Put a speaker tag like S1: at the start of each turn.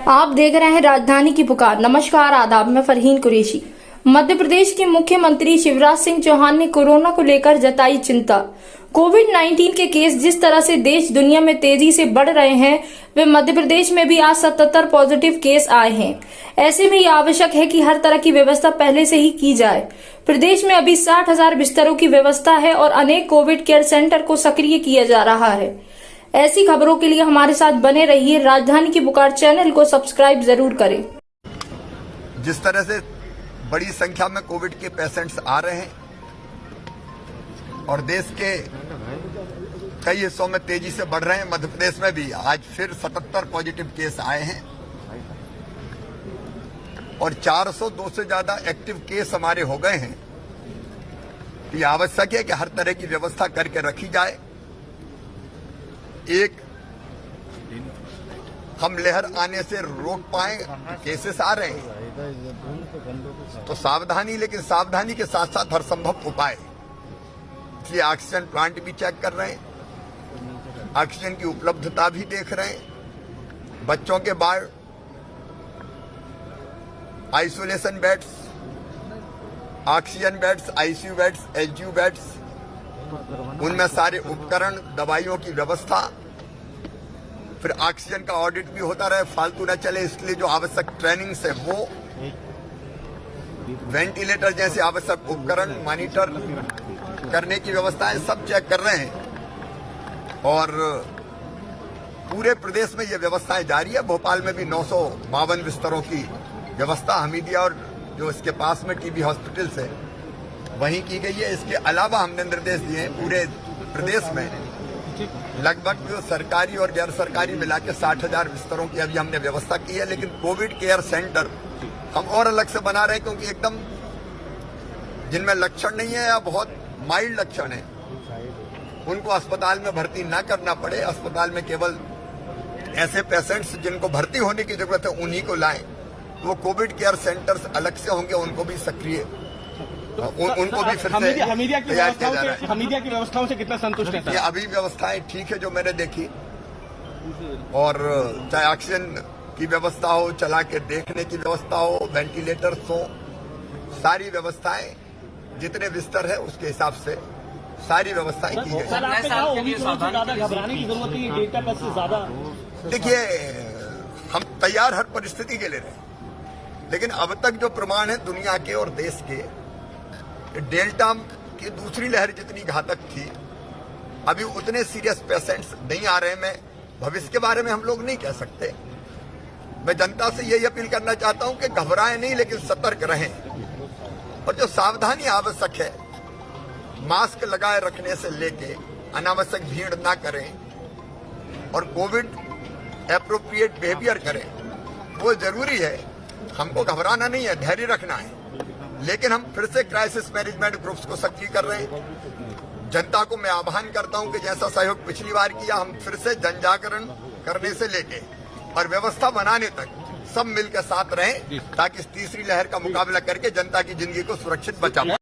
S1: आप देख रहे हैं राजधानी की पुकार। नमस्कार, आदाब, मैं फरहीन कुरैशी। मध्य प्रदेश के मुख्यमंत्री शिवराज सिंह चौहान ने कोरोना को लेकर जताई चिंता। कोविड-19 के केस जिस तरह से देश दुनिया में तेजी से बढ़ रहे हैं, वे मध्य प्रदेश में भी आज 77 पॉजिटिव केस आए हैं। ऐसे में यह आवश्यक है कि हर तरह की व्यवस्था पहले से ही की जाए। प्रदेश में अभी 60,000 बिस्तरों की व्यवस्था है और अनेक कोविड केयर सेंटर को सक्रिय किया जा रहा है। ऐसी खबरों के लिए हमारे साथ बने रहिए। राजधानी की पुकार चैनल को सब्सक्राइब जरूर करें।
S2: जिस तरह से बड़ी संख्या में कोविड के पेशेंट्स आ रहे हैं और देश के कई हिस्सों में तेजी से बढ़ रहे हैं, मध्य प्रदेश में भी आज फिर 77 पॉजिटिव केस आए हैं और 402 से ज्यादा एक्टिव केस हमारे हो गए हैं। ये आवश्यक है कि हर तरह की व्यवस्था करके रखी जाए। एक हम लहर आने से रोक पाए, केसेस आ रहे हैं तो सावधानी, लेकिन सावधानी के साथ साथ हर संभव उपाय। इसलिए ऑक्सीजन प्लांट भी चेक कर रहे हैं, ऑक्सीजन की उपलब्धता भी देख रहे हैं, बच्चों के ward, isolation beds, oxygen beds, ICU beds, HDU beds, उनमें सारे उपकरण, दवाइयों की व्यवस्था, फिर ऑक्सीजन का ऑडिट भी होता रहे, फालतू न चले, इसलिए जो आवश्यक ट्रेनिंग है वो, वेंटिलेटर जैसे आवश्यक उपकरण मॉनिटर करने की व्यवस्था है, सब चेक कर रहे हैं और पूरे प्रदेश में ये व्यवस्थाएं जारी है। भोपाल में भी 952 बिस्तरों की व्यवस्था हमीदिया और जो इसके पास में टीबी हॉस्पिटल से वहीं की गई है। इसके अलावा हमने निर्देश दिए हैं पूरे प्रदेश में लगभग सरकारी और गैर सरकारी मिला के 60,000 बिस्तरों की अभी हमने व्यवस्था की है। लेकिन कोविड केयर सेंटर हम और अलग से बना रहे हैं, क्योंकि एकदम जिनमें लक्षण नहीं है या बहुत माइल्ड लक्षण है उनको अस्पताल में भर्ती ना करना पड़े। अस्पताल में केवल ऐसे पेशेंट्स जिनको भर्ती होने की जरूरत है उन्हीं को लाएं। वो कोविड केयर सेंटर्स अलग से होंगे, उनको भी सक्रिय उनको भी फिर से
S3: हमीदिया की व्यवस्थाओं से कितना संतुष्ट है?
S2: ये अभी व्यवस्थाएं ठीक है जो मैंने देखी, और चाहे ऑक्सीजन की व्यवस्था हो, चला के देखने की व्यवस्था हो, वेंटिलेटर्स हो, सारी व्यवस्थाएं, जितने बिस्तर है उसके हिसाब से सारी व्यवस्थाएं की गई।
S3: घबराने की जरूरत नहीं, डेल्टा प्लस से ज्यादा।
S2: देखिए, हम तैयार हर परिस्थिति के लिए रहे, लेकिन अब तक जो प्रमाण है दुनिया के और देश के, डेल्टा की दूसरी लहर जितनी घातक थी, अभी उतने सीरियस पेशेंट्स नहीं आ रहे। मैं भविष्य के बारे में हम लोग नहीं कह सकते। मैं जनता से यही अपील करना चाहता हूं कि घबराएं नहीं, लेकिन सतर्क रहें और जो सावधानी आवश्यक है, मास्क लगाए रखने से लेके अनावश्यक भीड़ ना करें और कोविड एप्रोप्रिएट बिहेवियर करें, वो जरूरी है। हमको घबराना नहीं है, धैर्य रखना है, लेकिन हम फिर से क्राइसिस मैनेजमेंट ग्रुप्स को सक्रिय कर रहे हैं। जनता को मैं आह्वान करता हूं कि जैसा सहयोग पिछली बार किया, हम फिर से जन जागरण करने से लेके और व्यवस्था बनाने तक सब मिलकर साथ रहें, ताकि इस तीसरी लहर का मुकाबला करके जनता की जिंदगी को सुरक्षित बचा पाए।